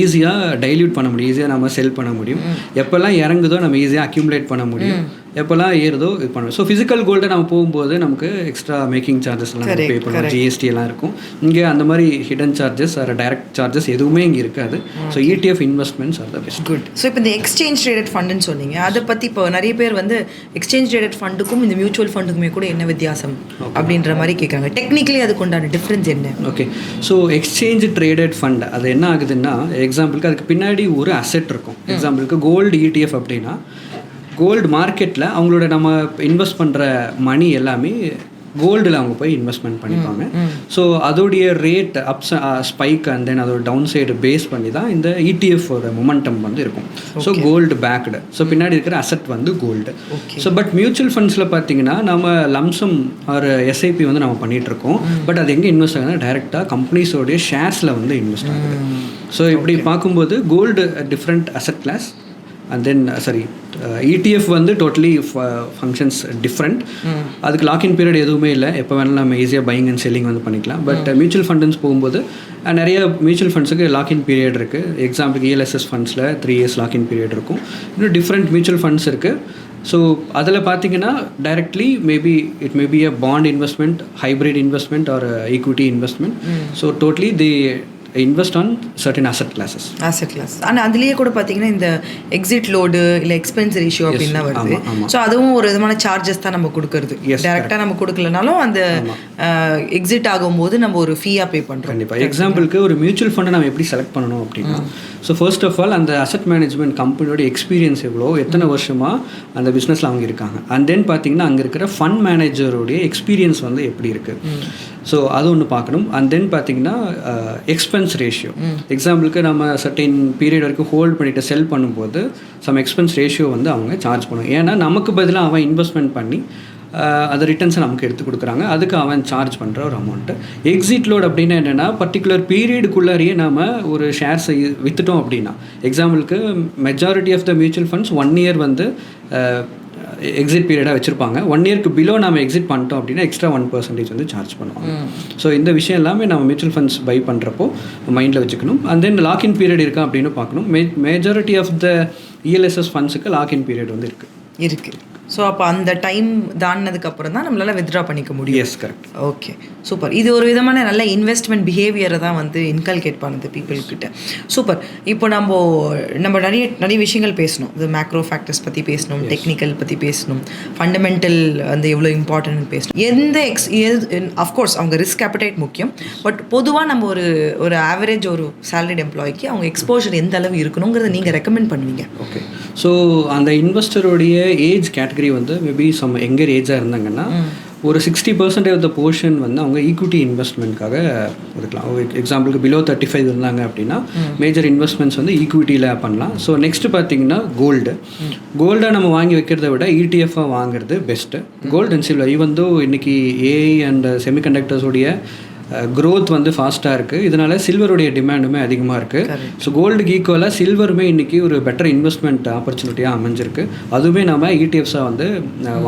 ஈஸியாக டைல்யூட் பண்ண முடியும், ஈஸியாக நம்ம செல் பண்ண முடியும். எப்போல்லாம் இறங்குதோ நம்ம ஈஸியாக அக்யூமுலேட் பண்ண முடியும், எப்போல்லாம் ஏறுதோ இது பண்ணுவோம். ஸோ ஃபிசிக்கல் கோல்டை நம்ம போகும்போது நமக்கு எக்ஸ்ட்ரா மேக்கிங் சார்ஜஸ்லாம் பே பண்ணுவோம், ஜிஎஸ்டி எல்லாம் இருக்கும். இங்கே அந்த மாதிரி hidden charges or direct charges எதுவுமே இங்கே இருக்காது. So ETF investments are the best. Good. So இப்போ இந்த எக்ஸ்சேஞ்ச் ட்ரேடட் ஃபண்டுன்னு சொன்னீங்க, அதை பற்றி இப்போ நிறைய பேர் வந்து எக்ஸ்சேஞ்ச் ட்ரேடட் ஃபண்டுக்கும் இந்த மியூச்சுவல் ஃபண்டுக்குமே கூட என்ன வித்தியாசம் அப்படின்ற மாதிரி கேட்குறாங்க. டெக்னிக்கலி அதுக்கு உண்டான டிஃப்ரென்ஸ் என்ன? Okay. So exchange traded fund அது என்ன ஆகுதுன்னா, எக்ஸாம்பிளுக்கு அதுக்கு பின்னாடி ஒரு அசெட் இருக்கும். எக்ஸாம்பிளுக்கு கோல்டு இடிஎஃப் அப்படின்னா, கோல்டு மார்க்கெட்டில் அவங்களோட நம்ம இன்வெஸ்ட் பண்ணுற மணி எல்லாமே கோல்டில் அவங்க போய் இன்வெஸ்ட்மெண்ட் பண்ணிப்பாங்க. ஸோ அதோடைய rate ups spike and then அதோட டவுன் சைடு பேஸ் பண்ணி தான் இந்த இடிஎஃபோட மொமெண்டம் வந்து இருக்கும். So gold packed. ஸோ பின்னாடி இருக்கிற அசெட் வந்து கோல்டு. ஸோ பட் மியூச்சுவல் ஃபண்ட்ஸில் பார்த்தீங்கன்னா நம்ம லம்சம் ஒரு எஸ்ஐபி வந்து நம்ம பண்ணிகிட்ருக்கோம். பட் அது எங்கே இன்வெஸ்ட் ஆகுதுன்னா டைரெக்டாக கம்பெனிஸோடைய ஷேர்ஸில் வந்து இன்வெஸ்ட் ஆகுது. ஸோ இப்படி பார்க்கும்போது gold different asset class and then ETF வந்து டோட்டலி ஃபங்க்ஷன்ஸ் டிஃப்ரெண்ட். அதுக்கு லாக்இன் பீரியட் எதுவுமே இல்லை, எப்போ வேணாலும் நம்ம ஈஸியாக பையிங் அண்ட் செல்லிங் வந்து பண்ணிக்கலாம். பட் மியூச்சுவல் ஃபண்ட்ஸ் போகும்போது நிறைய மியூச்சுவல் ஃபண்ட்ஸுக்கு லாக்இன் பீரியட் இருக்குது. எக்ஸாம்பிளுக்கு ELSS ஃபண்ட்ஸில் 3 years லாக்இன் பீரியட் இருக்கும். இன்னும் டிஃப்ரெண்ட் மியூச்சுவல் ஃபண்ட்ஸ் இருக்குது. ஸோ அதில் பார்த்தீங்கன்னா directly it may be a bond investment, hybrid investment or equity investment. So totally the invest on certain asset classes. ஆனால் அதுலேயே கூட பார்த்தீங்கன்னா இந்த எக்ஸிட் லோடு இல்லை எக்ஸ்பென்ஸ் ரேஷியோ அப்படின்னு தான் வருது. ஸோ அதுவும் ஒரு விதமான சார்ஜஸ் தான் நம்ம கொடுக்குறது. டேரெக்டாக நம்ம கொடுக்கலனாலும் அந்த எக்ஸிட் ஆகும்போது நம்ம ஒரு ஃபீயாக பே பண்ணுறோம். கண்டிப்பாக. எக்ஸாம்பிளுக்கு ஒரு மியூச்சுவல் ஃபண்டை நம்ம எப்படி செலக்ட் பண்ணணும் அப்படின்னா, ஸோ ஃபர்ஸ்ட் ஆஃப் ஆல் அந்த அசெட் மேனேஜ்மெண்ட் கம்பெனியோட எக்ஸ்பீரியன்ஸ் எவ்வளோ, எத்தனை வருஷமாக அந்த பிஸ்னஸில் அவங்க இருக்காங்க. அண்ட் தென் பார்த்தீங்கன்னா அங்கே இருக்கிற ஃபண்ட் மேனேஜருடைய எக்ஸ்பீரியன்ஸ் வந்து எப்படி இருக்குது, ஸோ அது ஒன்று பார்க்கணும். அண்ட் தென் பார்த்தீங்கன்னா எக்ஸ்பென்ஸ் ரேஷியோ. எக்ஸாம்பிளுக்கு நம்ம சர்டைன் பீரியட் வரைக்கும் ஹோல்ட் பண்ணிவிட்டு செல் பண்ணும்போது சம் எக்ஸ்பென்ஸ் ரேஷியோ வந்து அவங்க சார்ஜ் பண்ணுவோம். ஏன்னா நமக்கு பதிலாக அவன் இன்வெஸ்ட்மெண்ட் பண்ணி அது ரிட்டர்ன்ஸை நமக்கு எடுத்து கொடுக்குறாங்க, அதுக்கு அவன் சார்ஜ் பண்ணுற ஒரு அமௌண்ட்டு. எக்ஸிட் லோட் அப்படின்னா என்னென்னா, பர்டிகுலர் பீரியடுக்குள்ளாரியே நாம் ஒரு ஷேர்ஸை விற்றுட்டோம் அப்படின்னா, எக்ஸாம்பிளுக்கு majority of the mutual funds 1 year வந்து எக்ஸிட் பீரியடாக வச்சுருப்பாங்க. 1 yearக்கு பிலோ நம்ம எக்ஸிட் பண்ணிட்டோம் அப்படின்னா எக்ஸ்ட்ரா 1% வந்து சார்ஜ் பண்ணுவாங்க. ஸோ இந்த விஷயம் எல்லாமே நம்ம மியூச்சுவல் ஃபண்ட்ஸ் பை பண்ணுறப்போ மைண்டில் வச்சுக்கணும். அண்ட் தென் லாக்இன் பீரியட் இருக்கா அப்படின்னு பார்க்கணும். மெஜாரிட்டி ஆஃப் த ELSS ஃபண்ட்ஸுக்கு லாக்இன் பீரியட் வந்து இருக்குது. ஸோ அப்போ அந்த டைம் தாண்டினதுக்கப்புறம் தான் நம்மளால் வித்ட்ரா பண்ணிக்க முடியும். Yes, correct. Okay, super. இது ஒரு விதமான நல்ல இன்வெஸ்ட்மெண்ட் பிஹேவியரை தான் வந்து இன்கல்கேட் பண்ணுது பீப்புள்கிட்ட. சூப்பர். இப்போ நம்ம நிறைய விஷயங்கள் பேசணும். இது மேக்ரோ ஃபேக்டர்ஸ் பற்றி பேசணும், டெக்னிக்கல் பற்றி பேசணும், ஃபண்டமெண்டல் வந்து எவ்வளோ இம்பார்ட்டன்ட்னு பேசணும். அஃப்கோர்ஸ் அவங்க ரிஸ்க் கேபிட்டேட் முக்கியம். பட் பொதுவாக நம்ம ஒரு ஆவரேஜ் ஒரு சேலரிட் எம்ப்ளாய்க்கு அவங்க எக்ஸ்போஷர் எந்த அளவு இருக்கணுங்கிறத நீங்கள் ரெக்கமெண்ட் பண்ணுவீங்க? ஓகே, ஸோ அந்த இன்வெஸ்டருடைய ஏஜ் கேட்டகரி வந்து மேபி சம் எங்கர் ஏஜாக இருந்தாங்கன்னா ஒரு 60% ஆஃப் த போர்ஷன் வந்து அவங்க ஈக்விட்டி இன்வெஸ்ட்மெண்ட்காக ஒதுக்கலாம். எக்ஸாம்பிளுக்கு பிலோ 35 இருந்தாங்க அப்படின்னா மேஜர் இன்வெஸ்ட்மெண்ட்ஸ் வந்து ஈக்விட்டியில் பண்ணலாம். ஸோ நெக்ஸ்ட்டு பார்த்தீங்கன்னா கோல்டை நம்ம வாங்கி வைக்கிறத விட ETF-ஆக வாங்குறது best. Gold and silver, even though இன்றைக்கி AI அண்ட் செமிகண்டக்டர்ஸோடைய க்ரோத் வந்து ஃபாஸ்ட்டாக இருக்குது. இதனால் சில்வருடைய டிமாண்டுமே அதிகமாக இருக்குது. ஸோ கோல்டுக்கு ஈக்குவலாக சில்வருமே இன்றைக்கி ஒரு பெட்டர் இன்வெஸ்ட்மெண்ட் ஆப்பர்ச்சுனிட்டியாக அமைஞ்சிருக்கு. அதுவுமே நம்ம ETFஸாக வந்து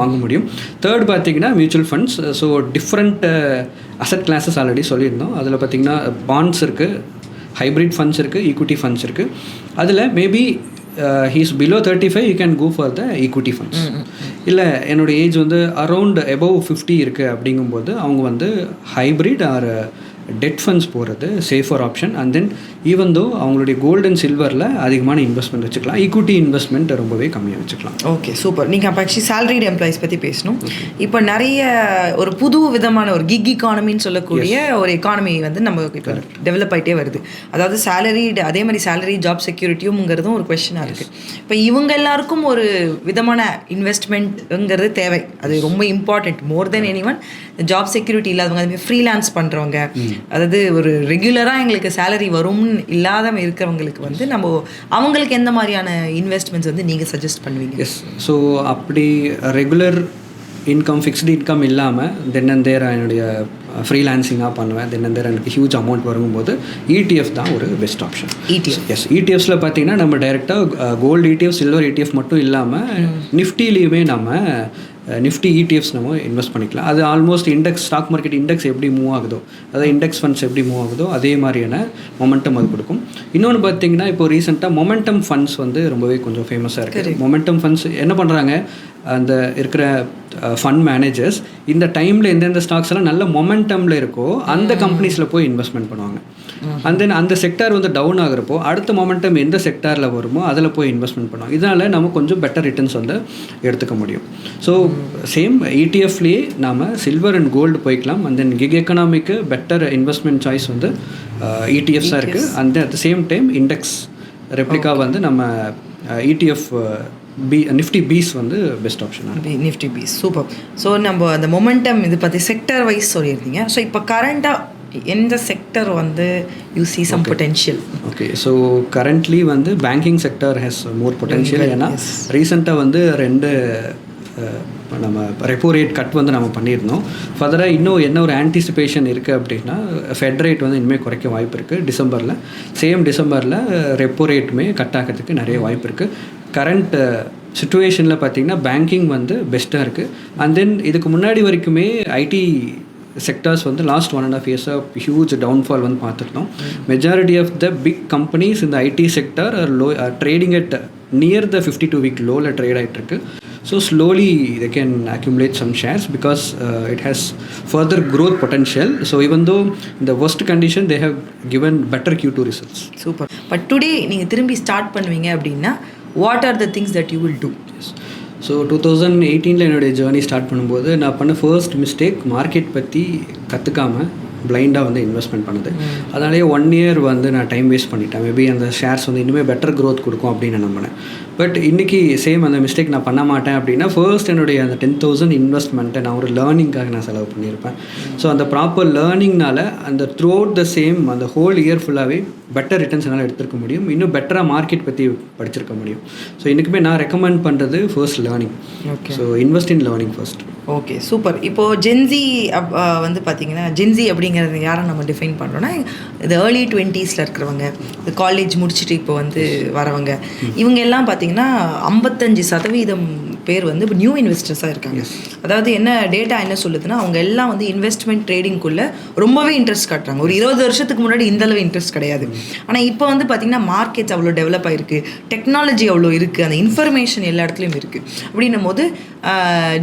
வாங்க முடியும். தேர்ட் பார்த்திங்கன்னா mutual funds. So different asset classes already சொல்லியிருந்தோம். அதில் பார்த்திங்கன்னா பாண்ட்ஸ் இருக்குது, ஹைப்ரிட் ஃபண்ட்ஸ் இருக்குது, ஈக்விட்டி ஃபண்ட்ஸ் இருக்குது. அதில் maybe he's below 35, you can go for the equity funds. இல்லை என்னோடய ஏஜ் வந்து அரௌண்ட் above 50 இருக்குது அப்படிங்கும்போது அவங்க வந்து ஹைப்ரிட் ஆர் டெட் ஃபண்ட்ஸ் போகிறது safer option. And then even though அவங்களுடைய கோல்டு அண்ட் சில்வரில் அதிகமான இன்வெஸ்ட்மெண்ட் வச்சுக்கலாம், ஈக்விட்டி இன்வெஸ்ட்மெண்ட் ரொம்பவே கம்மியாக வச்சுக்கலாம். Okay, super. நீங்கள் அப்போ ஆக்சுவலி சேலரிட் எம்ப்ளாயிஸ் பற்றி பேசணும். இப்போ நிறைய ஒரு புது விதமான ஒரு கிக் இக்கானமின்னு சொல்லக்கூடிய ஒரு எக்கானமி வந்து நம்ம இப்போ டெவலப் ஆகிட்டே வருது. அதாவது சேலரிட், அதே மாதிரி சேலரி ஜாப் செக்யூரிட்டியும்ங்கிறதும் ஒரு கொஸ்டினாக இருக்குது. இப்போ இவங்க எல்லாருக்கும் ஒரு விதமான இன்வெஸ்ட்மெண்ட்ங்கிறது தேவை. அது ரொம்ப இம்பார்ட்டண்ட், மோர் தென் எனி ஒன். ஜாப் செக்யூரிட்டி இல்லாதவங்க, அதுமாதிரி ஃப்ரீலான்ஸ் பண்ணுறவங்க, அதாவது ஒரு ரெகுலராக எங்களுக்கு சேலரி வரும்னு இல்லாத இருக்கிறவங்களுக்கு வந்து அவங்களுக்கு எந்த மாதிரியான இன்வெஸ்ட்மெண்ட்ஸ் வந்து நீங்கள் சஜஸ்ட் பண்ணுவீங்க? எஸ், ஸோ அப்படி ரெகுலர் இன்கம், ஃபிக்ஸ்டு இன்கம் இல்லாமல் தென் அண்ட் தேர் என்னுடைய ஃப்ரீலான்சிங்காக பண்ணுவேன், தென் அண்ட் தேர் எனக்கு ஹியூஜ் அமௌண்ட் வரும்போது ETF தான் ஒரு பெஸ்ட் ஆப்ஷன். எஸ், ETFஸில் பார்த்தீங்கன்னா நம்ம டைரெக்டாக கோல்டு ETF, சில்வர் ETF மட்டும் இல்லாமல் நிஃப்டிலையுமே நம்ம நிஃப்டி ETFs நம்ம இன்வெஸ்ட் பண்ணிக்கலாம். அது ஆல்மோஸ்ட் ஸ்டாக் மார்க்கெட் இண்டெக்ஸ் எப்படி மூவ் ஆகுதோ, அதாவது இண்டெக்ஸ் ஃபண்ட்ஸ் எப்படி மூவ் ஆகுதோ அதே மாதிரியான மொமெண்டம் அது கொடுக்கும். இன்னொன்று பார்த்தீங்கன்னா இப்போ ரீசெண்டாக மொமெண்டம் ஃபண்ட்ஸ் வந்து ரொம்பவே கொஞ்சம் ஃபேமஸாக இருக்குது. மொமெண்டம் ஃபண்ட்ஸ் என்ன பண்ணுறாங்க, அந்த இருக்கிற ஃபண்ட் மேனேஜர்ஸ் இந்த டைமில் எந்தெந்த ஸ்டாக்ஸ் எல்லாம் நல்ல மொமெண்டமில் இருக்கோ அந்த கம்பெனிஸில் போய் இன்வெஸ்ட்மெண்ட் பண்ணுவாங்க. அண்ட் தென் அந்த செக்டார் வந்து டவுன் ஆகிறப்போ அடுத்த மொமெண்டம் எந்த செக்டாரில் வருமோ அதில் போய் இன்வெஸ்ட்மெண்ட் பண்ணுவாங்க. இதனால் நம்ம கொஞ்சம் பெட்டர் ரிட்டர்ன்ஸ் வந்து எடுத்துக்க முடியும். ஸோ சேம் ETFலேயே நாம் சில்வர் அண்ட் கோல்டு போய்க்கலாம். அண்ட் தென் கிக் எக்கனாமிக்கு பெட்டர் இன்வெஸ்ட்மெண்ட் சாய்ஸ் வந்து ETFஸாக இருக்குது. And at the same time index replica வந்து நம்ம ETF நிஃப்டி பீஸ் வந்து best option. Nifty BeES super. So நம்ம அந்த மொமெண்டம் இது பற்றி செக்டர் வைஸ் சொல்லியிருந்தீங்க. ஸோ இப்போ கரண்ட்டாக எந்த செக்டர் வந்து you see some potential? Okay, so currently வந்து banking sector has more potential. ஏன்னா ரீசெண்டாக வந்து 2 நம்ம ரெப்போ ரேட் கட் வந்து நம்ம பண்ணியிருந்தோம். ஃபர்தராக இன்னும் என்ன ஒரு ஆன்டிசிபேஷன் இருக்குது அப்படின்னா ஃபெட் ரேட் வந்து இனிமேல் குறைக்க வாய்ப்பு இருக்குது டிசம்பரில். டிசம்பரில் ரெப்போ ரேட்டுமே கட் ஆகிறதுக்கு நிறைய வாய்ப்பு இருக்குது. கரண்ட் சுச்சுவேஷனில் பார்த்தீங்கன்னா பேங்கிங் வந்து பெஸ்ட்டாக இருக்குது. அண்ட் தென் இதுக்கு முன்னாடி வரைக்குமே ஐடி செக்டர்ஸ் வந்து லாஸ்ட் 1.5 இயர்ஸாக ஹியூஜ் டவுன்ஃபால் வந்து பார்த்துருந்தோம். Majority of the big companies இந்த IT sector trading at near the 52-week லோவில் ட்ரேட் ஆகிட்டுருக்கு. So slowly they can accumulate some shares because it has further growth potential. So even though in the worst condition they have given better Q2 results. Super. But today நீங்கள் திரும்பி start பண்ணுவீங்க அப்படின்னா what are the things that you will do? Yes. So 2018 என்னுடைய journey start பண்ணும்போது நான் பண்ண first mistake market பற்றி கற்றுக்காமல் பிளைண்டாக வந்து இன்வெஸ்ட்மெண்ட் பண்ணுது. அதனாலேயே 1 year வந்து நான் டைம் வேஸ்ட் பண்ணிட்டேன். மேபி அந்த ஷேர்ஸ் வந்து இன்னுமே பெட்டர் க்ரோத் கொடுக்கும் அப்படின்னு நான் நம்பினேன். பட் இன்றைக்கி சேம் அந்த மிஸ்டேக் நான் பண்ண மாட்டேன் அப்படின்னா ஃபர்ஸ்ட் என்னுடைய அந்த 10,000 இன்வெஸ்ட்மெண்ட்டை நான் ஒரு லேர்னிங்காக நான் செலவு பண்ணியிருப்பேன். ஸோ அந்த ப்ராப்பர் லேர்னிங்னால அந்த த்ரூ அவுட் த சேம் அந்த ஹோல் இயர் ஃபுல்லாகவே பெட்டர் ரிட்டர்ன்ஸ் என்னால் எடுத்துருக்க முடியும். இன்னும் பெட்டராக மார்க்கெட் பற்றி படிச்சிருக்க முடியும். ஸோ இன்றைக்குமே நான் ரெக்கமெண்ட் பண்ணுறது first learning. Okay. So invest in learning first. Okay, super. இப்போது ஜென்சி வந்து பார்த்திங்கன்னா ஜென்சி அப்படிங்கிறது யாரை நம்ம டிஃபைன் பண்ணுறோன்னா இது ஏர்லி 20s இருக்கிறவங்க, இது காலேஜ் முடிச்சுட்டு இப்போ வந்து வரவங்க, இவங்க எல்லாம் பார்த்திங்கன்னா 55% பேர் வந்து இப்போ நியூ இன்வெஸ்டர்ஸாக இருக்காங்க. அதாவது என்ன டேட்டா என்ன சொல்லுதுன்னா அவங்க எல்லாம் வந்து இன்வெஸ்ட்மெண்ட் ட்ரேடிங்குள்ளே ரொம்பவே இன்ட்ரெஸ்ட் காட்டுறாங்க. ஒரு 20 வருஷத்துக்கு முன்னாடி இந்தளவு இன்ட்ரெஸ்ட் கிடையாது. ஆனால் இப்போ வந்து பார்த்திங்கன்னா மார்க்கெட்ஸ் அவ்வளோ டெவலப் ஆகிருக்கு, டெக்னாலஜி அவ்வளோ இருக்குது, அந்த இன்ஃபர்மேஷன் எல்லா இடத்துலையும் இருக்குது. அப்படின்னும் போது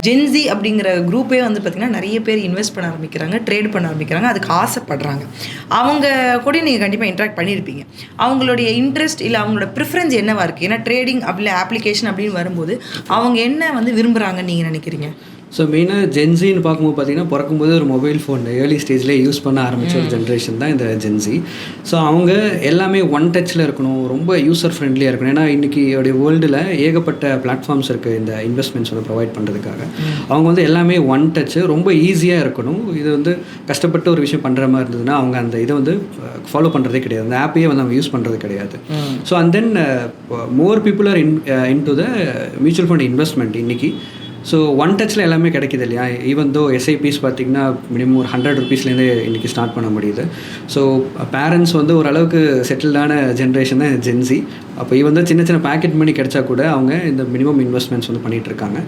ஜென்சி அப்படிங்கிற குரூப்பே வந்து பார்த்திங்கன்னா நிறைய பேர் இன்வெஸ்ட் பண்ண ஆரம்பிக்கிறாங்க, ட்ரேட் பண்ண ஆரம்பிக்கிறாங்க, அதுக்கு ஆசைப்படுறாங்க. அவங்க கூட நீங்கள் கண்டிப்பாக இன்ட்ராக்ட் பண்ணியிருப்பீங்க. அவங்களுடைய இன்ட்ரெஸ்ட் இல்லை அவங்களோட ப்ரிஃபரன்ஸ் என்னவாக இருக்குது? ஏன்னா ட்ரேடிங் அப்படி அப்ளிகேஷன் அப்படின்னு வரும்போது அவங்க என்ன வந்து விரும்புகிறாங்கன்னு நீங்கள் நினைக்கிறீங்க? ஸோ மெயினாக ஜென்சின்னு பார்க்கும்போது பார்த்தீங்கன்னா பிறக்கும்போது ஒரு மொபைல் ஃபோன் ஏர்லி ஸ்டேஜ்லேயே யூஸ் பண்ண ஆரம்பித்த ஒரு ஜென்ரேஷன் தான் இந்த ஜென்சி. ஸோ அவங்க எல்லாமே ஒன் டச்சில் இருக்கணும், ரொம்ப யூசர் ஃப்ரெண்ட்லியாக இருக்கணும். ஏன்னா இன்றைக்கி வேர்ல்டில் ஏகப்பட்ட பிளாட்ஃபார்ம்ஸ் இருக்குது இந்த இன்வெஸ்ட்மெண்ட்ஸ் வந்து ப்ரொவைட் பண்ணுறதுக்காக. அவங்க வந்து எல்லாமே ஒன் டச்சு, ரொம்ப ஈஸியாக இருக்கணும். இது வந்து கஷ்டப்பட்டு ஒரு விஷயம் பண்ணுற மாதிரி இருந்ததுன்னா அவங்க அந்த இதை வந்து ஃபாலோ பண்ணுறதே கிடையாது, அந்த ஆப்பையே வந்து அவங்க யூஸ் பண்ணுறது கிடையாது. So and then more people are in to the mutual fund investment இன்றைக்கி. ஸோ ஒன் டச்சில் எல்லாமே கிடைக்கிது இல்லையா? ஈவன் தோ எஸ்ஐபிஸ் பார்த்திங்கன்னா மினிமம் ஒரு 100 rupeesலேருந்தே இன்றைக்கி ஸ்டார்ட் பண்ண முடியுது. ஸோ பேரண்ட்ஸ் வந்து ஓரளவுக்கு செட்டில்டான ஜென்ரேஷன் தான் ஜென்சி. அப்போ ஈவன் தான் சின்ன சின்ன பேக்கெட் மணி கிடைச்சா கூட அவங்க இந்த மினிமம் இன்வெஸ்ட்மெண்ட்ஸ் வந்து பண்ணிகிட்ருக்காங்க.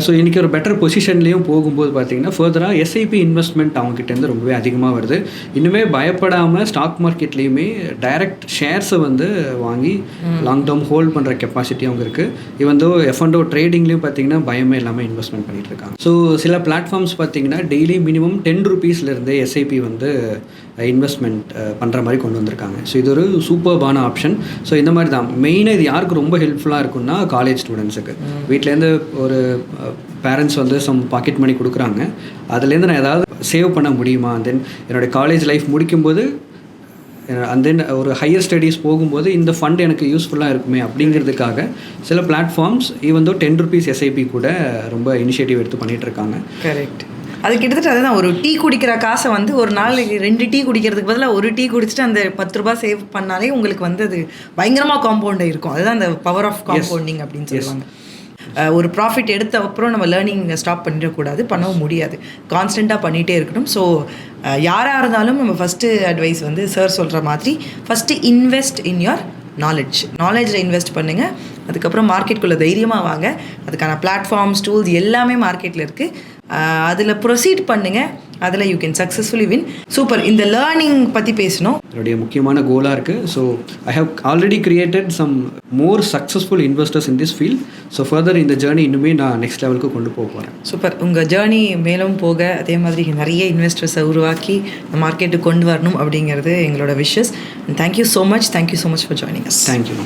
ஸோ இன்றைக்கி ஒரு பெட்டர் பொசிஷன்லேயும் போகும்போது பார்த்திங்கன்னா ஃபர்தராக எஸ்ஐபி இன்வெஸ்ட்மெண்ட் அவங்ககிட்டேருந்து ரொம்பவே அதிகமாக வருது. இன்னுமே பயப்படாமல் ஸ்டாக் மார்க்கெட்லேயுமே டைரக்ட் ஷேர்ஸை வந்து வாங்கி லாங் டேர்ம் ஹோல்ட் பண்ணுற கெப்பாசிட்டி அவங்க இருக்குது. ஈவன் தோ F&O ட்ரேடிங்லேயும் பார்த்திங்கன்னா எல்லாமே இன்வெஸ்ட்மெண்ட் பண்ணிட்டு இருக்காங்க. ஸோ சில பிளாட்ஃபார்ம்ஸ் பார்த்தீங்கன்னா டெய்லி மினிமம் 10 rupeesலேருந்தே எஸ்ஐபி வந்து இன்வெஸ்ட்மெண்ட் பண்ணுற மாதிரி கொண்டு வந்திருக்காங்க. ஸோ இது ஒரு சூப்பர்பான ஆப்ஷன். ஸோ இந்த மாதிரி தான் மெயினாக இது யாருக்கு ரொம்ப ஹெல்ப்ஃபுல்லாக இருக்குன்னா காலேஜ் ஸ்டூடெண்ட்ஸுக்கு. வீட்டிலேருந்து ஒரு பேரண்ட்ஸ் வந்து சம் பாக்கெட் மணி கொடுக்குறாங்க, அதுலேருந்து நான் ஏதாவது சேவ் பண்ண முடியுமா, தென் என்னுடைய காலேஜ் லைஃப் முடிக்கும்போது அண்ட் தென் ஒரு ஹையர் ஸ்டடீஸ் போகும்போது இந்த ஃபண்ட் எனக்கு யூஸ்ஃபுல்லாக இருக்குமே அப்படிங்கிறதுக்காக சில platforms even though 10 rupees SIP கூட ரொம்ப இனிஷியேட்டிவ் எடுத்து பண்ணிகிட்ருக்காங்க. கரெக்ட். அது கிட்டத்தட்ட அதுதான், ஒரு டீ குடிக்கிற காசை வந்து ஒரு நாளைக்கு 2 டீ குடிக்கிறதுக்கு பதிலாக ஒரு டீ குடிச்சிட்டு அந்த 10 ரூபாய் சேவ் பண்ணாலே உங்களுக்கு வந்து அது பயங்கரமாக காம்பவுண்ட் ஆகிருக்கும். அதுதான் அந்த பவர் ஆஃப் காம்பவுண்டிங் அப்படின்னு சொல்லுவாங்க. ஒரு ப்ராஃபிட் எடுத்த அப்புறம் நம்ம லேர்னிங் ஸ்டாப் பண்ணிடக்கூடாது, பண்ணவும் முடியாது, கான்ஸ்டண்ட்டாக பண்ணிகிட்டே இருக்கணும். ஸோ யாராக இருந்தாலும் நம்ம ஃபஸ்ட்டு அட்வைஸ் வந்து சார் சொல்கிற மாதிரி ஃபஸ்ட்டு இன்வெஸ்ட் இன் யுவர் நாலேஜில் இன்வெஸ்ட் பண்ணுங்கள். அதுக்கப்புறம் மார்க்கெட்டுக்குள்ளே தைரியமாக வாங்க. அதுக்கான பிளாட்ஃபார்ம்ஸ், டூல்ஸ் எல்லாமே மார்க்கெட்டில் இருக்குது. அதில் ப்ரொசீட் பண்ணுங்கள். அதில் you can successfully win. Super. இந்த லேர்னிங் பற்றி பேசணும், என்னுடைய முக்கியமான கோலாக இருக்குது. So I have already created some more successful investors in this field. So further இந்த ஜேர்னி இன்னுமே நான் நெக்ஸ்ட் லெவலுக்கு கொண்டு போக போகிறேன். சூப்பர். உங்கள் ஜேர்னி மேலும் போக அதே மாதிரி நிறைய இன்வெஸ்டர்ஸை உருவாக்கி மார்க்கெட்டுக்கு கொண்டு வரணும் அப்படிங்கிறது எங்களோட wishes. Thank you so much. Thank you so much for joining us. Thank you.